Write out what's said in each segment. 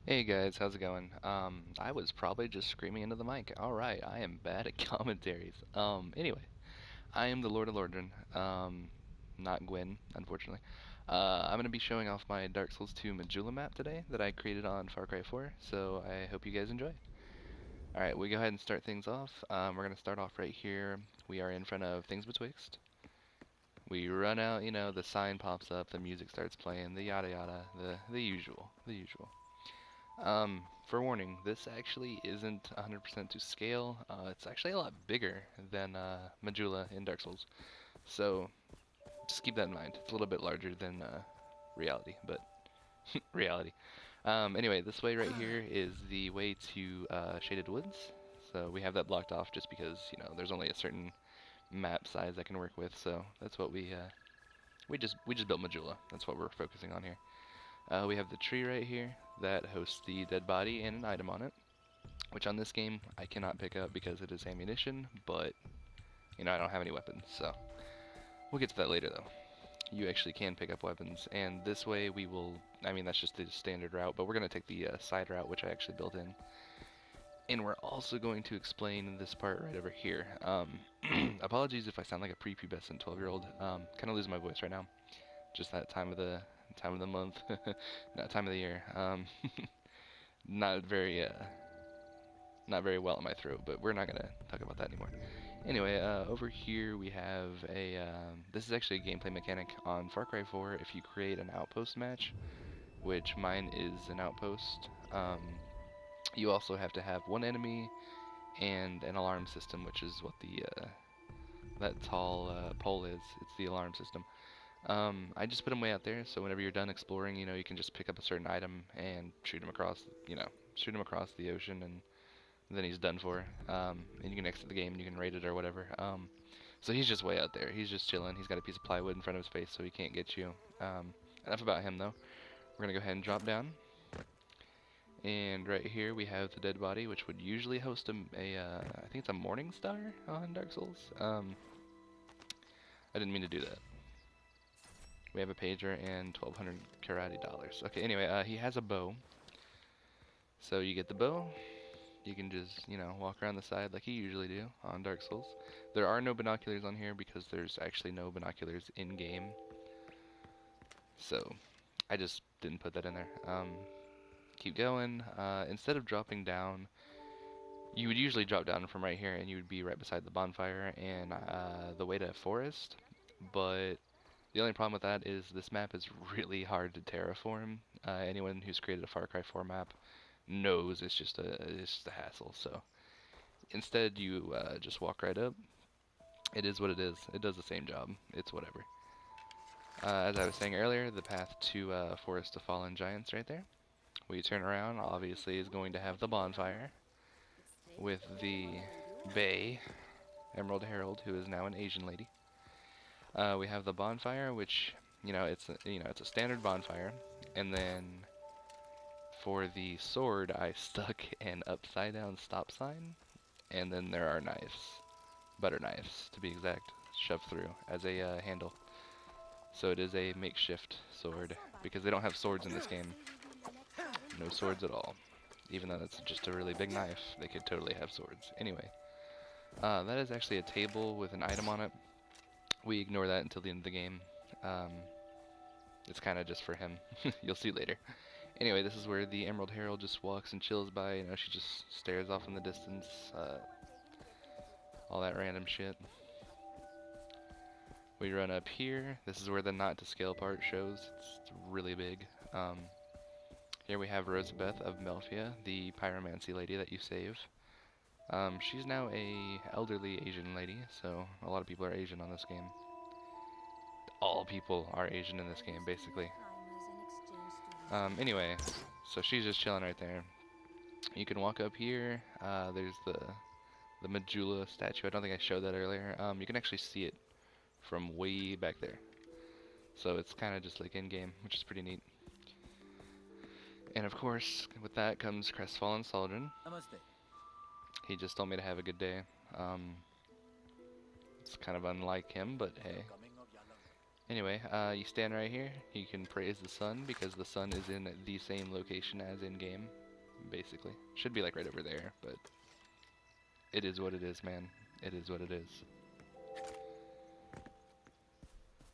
Hey guys, how's it going? I was probably just screaming into the mic. Alright, I am bad at commentaries. Anyway, I am the Lord of Lordran. Not Gwen, unfortunately. I'm gonna be showing off my Dark Souls 2 Majula map today that I created on Far Cry 4, so I hope you guys enjoy. Alright, we go ahead and start things off. We're gonna start off right here. We are in front of Things Betwixt. We run out, the sign pops up, the music starts playing, the yada yada, the usual, the usual. For warning, this actually isn't 100% to scale. It's actually a lot bigger than Majula in Dark Souls. So just keep that in mind. It's a little bit larger than reality, but reality. Anyway, this way right here is the way to Shaded Woods. So we have that blocked off just because, there's only a certain map size I can work with. So that's what we just built Majula. That's what we're focusing on here. We have the tree right here that hosts the dead body and an item on it, which on this game I cannot pick up because it is ammunition, but I don't have any weapons, so we'll get to that later though. You actually can pick up weapons, and this way we will, that's just the standard route, but we're going to take the side route, which I actually built in. And we're also going to explain this part right over here. Apologies if I sound like a prepubescent 12-year-old. Kind of losing my voice right now. Just that time of the month, not time of the year. Not very not very well in my throat, but we're not gonna talk about that anymore. Anyway, over here we have this is actually a gameplay mechanic on Far Cry 4. If you create an outpost match, which mine is an outpost, you also have to have one enemy and an alarm system, which is what the that tall pole is. It's the alarm system. I just put them way out there, so whenever you're done exploring, you can just pick up a certain item and shoot him across, shoot him across the ocean, and then he's done for. And you can exit the game and you can raid it or whatever. So he's just way out there. He's just chilling. He's got a piece of plywood in front of his face, so he can't get you. Enough about him, though. We're gonna go ahead and drop down. And right here we have the dead body, which would usually host I think it's a Morning Star on Dark Souls. I didn't mean to do that. We have a pager and 1,200 karate dollars. Okay, anyway, he has a bow. So you get the bow, you can just, walk around the side like you usually do on Dark Souls. There are no binoculars on here because there's actually no binoculars in-game. So, I just didn't put that in there. Keep going. Instead of dropping down, you would usually drop down from right here and you would be right beside the bonfire and the way to forest. But the only problem with that is this map is really hard to terraform. Anyone who's created a Far Cry 4 map knows it's just a hassle. So instead, you just walk right up. It is what it is. It does the same job. It's whatever. As I was saying earlier, the path to Forest of Fallen Giants right there. We turn around, obviously, is going to have the bonfire with the Bay, Emerald Herald, who is now an Asian lady. We have the bonfire, which it's a standard bonfire, and then for the sword, I stuck an upside down stop sign, and then there are knives. Butter knives, to be exact, shoved through as a handle. So it is a makeshift sword, because they don't have swords in this game. No swords at all. Even though it's just a really big knife, they could totally have swords. Anyway, that is actually a table with an item on it. We ignore that until the end of the game. Um, it's kind of just for him. You'll see later. Anyway, this is where the Emerald Herald just walks and chills by. She just stares off in the distance. All that random shit. We run up here. This is where the not to scale part shows. It's really big. Here we have Rosabeth of Melfia, the pyromancy lady that you save. She's now a elderly Asian lady, so a lot of people are Asian on this game. All people are Asian in this game, basically. Anyway, so she's just chilling right there. You can walk up here. There's the Majula statue. I don't think I showed that earlier. You can actually see it from way back there. So it's kind of just like in-game, which is pretty neat. And of course, with that comes Crestfallen Saldren. He just told me to have a good day. It's kind of unlike him, but hey. Anyway, you stand right here. You can praise the sun because the sun is in the same location as in game, basically. Should be like right over there, but it is what it is, man. It is what it is.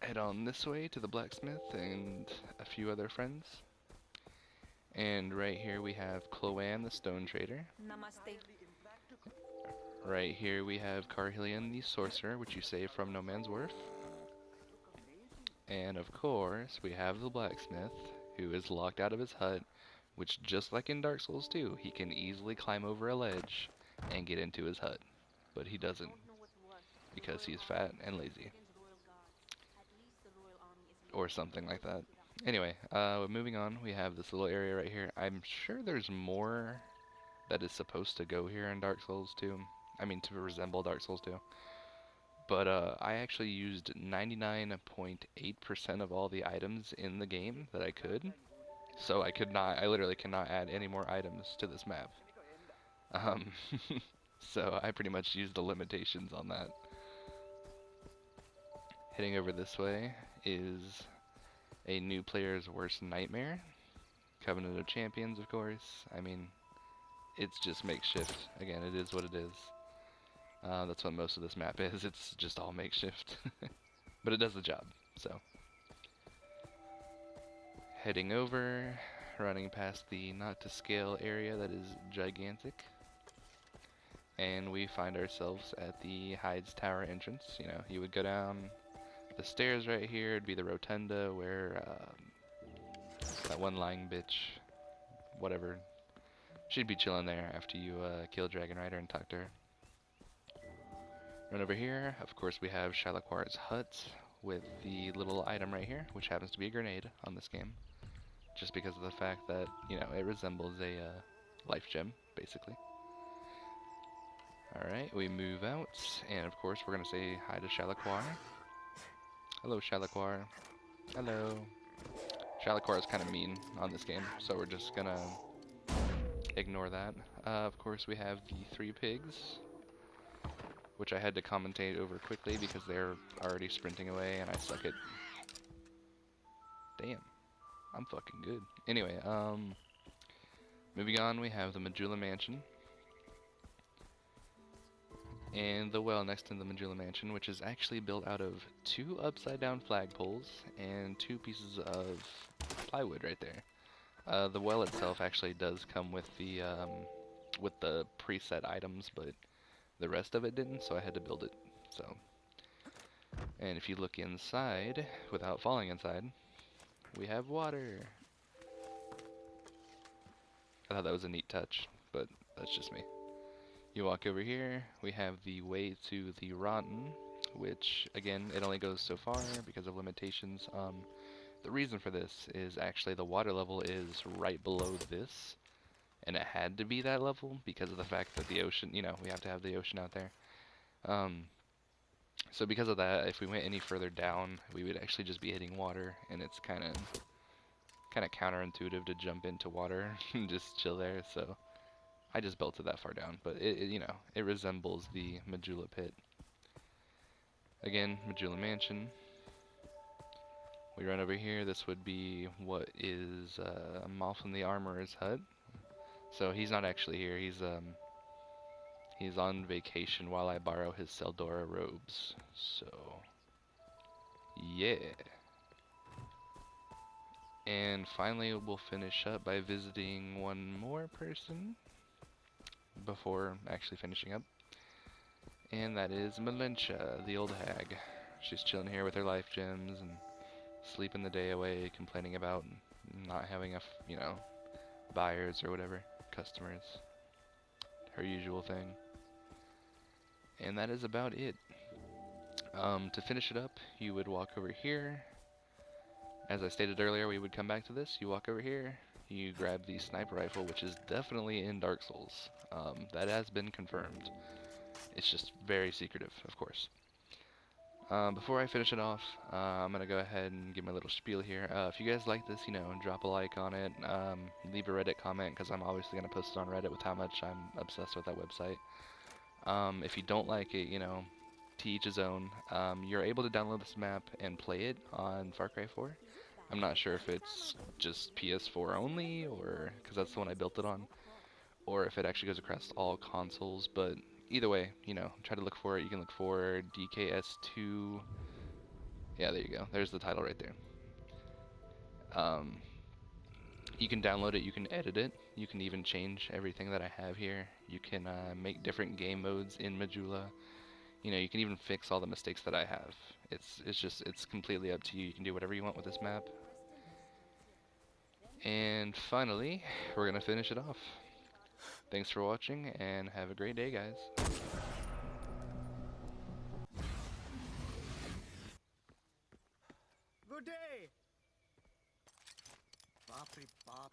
Head on this way to the blacksmith and a few other friends. And right here we have Cloan, the stone trader. Namaste. Right here we have Carhillion, the sorcerer, which you save from No Man's Wharf. And of course, we have the blacksmith, who is locked out of his hut, which just like in Dark Souls 2, he can easily climb over a ledge and get into his hut. But he doesn't, because he's fat and lazy. Or something like that. Anyway, moving on, we have this little area right here. I'm sure there's more that is supposed to go here in Dark Souls 2. I mean, to resemble Dark Souls 2. But I actually used 99.8% of all the items in the game that I could. So I literally cannot add any more items to this map. Um, so I pretty much used the limitations on that. Heading over this way is a new player's worst nightmare. Covenant of Champions, of course. I mean, it's just makeshift. Again, it is what it is. That's what most of this map is. It's just all makeshift. But it does the job, so. Heading over, running past the not to scale area that is gigantic. And we find ourselves at the Hyde's Tower entrance. You know, you would go down the stairs right here. It'd be the rotunda where that one lying bitch, whatever, she'd be chilling there after you kill Dragon Rider and talk to her. Run over here. Of course, we have Shalakwar's hut with the little item right here, which happens to be a grenade on this game. Just because of the fact that, you know, it resembles a life gem, basically. Alright, we move out, and of course we're going to say hi to Shalakwar. Hello, Shalakwar. Hello. Shalakwar is kind of mean on this game, so we're just going to ignore that. Of course we have the 3 pigs, which I had to commentate over quickly because they're already sprinting away and I suck at... Damn. I'm fucking good. Anyway, moving on, we have the Majula Mansion. And the well next to the Majula Mansion, which is actually built out of 2 upside-down flagpoles and 2 pieces of plywood right there. The well itself actually does come with the preset items, but the rest of it didn't, so I had to build it. So, and if you look inside, without falling inside, we have water. I thought that was a neat touch, but that's just me. You walk over here, we have the way to the Rotten, which, again, it only goes so far because of limitations. The reason for this is actually the water level is right below this, and it had to be that level because of the fact that the ocean, you know, we have to have the ocean out there. So because of that, if we went any further down, we would actually just be hitting water, and it's kind of counterintuitive to jump into water and just chill there, so I just built it that far down, but you know, it resembles the Majula pit. Again, Majula Mansion. We run over here. This would be what is Malfin the Armorer's hut. So he's not actually here. He's on vacation while I borrow his Seldora robes. So yeah. And finally, we'll finish up by visiting one more person before actually finishing up, and that is Melentia, the old hag. She's chilling here with her life gems and sleeping the day away, complaining about not having enough, you know, buyers or whatever, customers, her usual thing. And that is about it. To finish it up, you would walk over here. As I stated earlier, we would come back to this. You walk over here, you grab the sniper rifle, which is definitely in Dark Souls. That has been confirmed. It's just very secretive, of course. Before I finish it off, I'm going to go ahead and give my little spiel here. If you guys like this, you know, drop a like on it. Leave a Reddit comment, because I'm obviously going to post it on Reddit with how much I'm obsessed with that website. If you don't like it, you know, to each his own. You're able to download this map and play it on Far Cry 4. I'm not sure if it's just PS4 only, or because that's the one I built it on, or if it actually goes across all consoles. But either way, try to look for it. You can look for DKS2. Yeah, there you go. There's the title right there. You can download it, you can edit it, you can even change everything that I have here. You can make different game modes in Majula. You can even fix all the mistakes that I have. It's completely up to you. You can do whatever you want with this map. And finally, we're gonna finish it off. Thanks for watching, and have a great day, guys. Good day. Bapri Bap.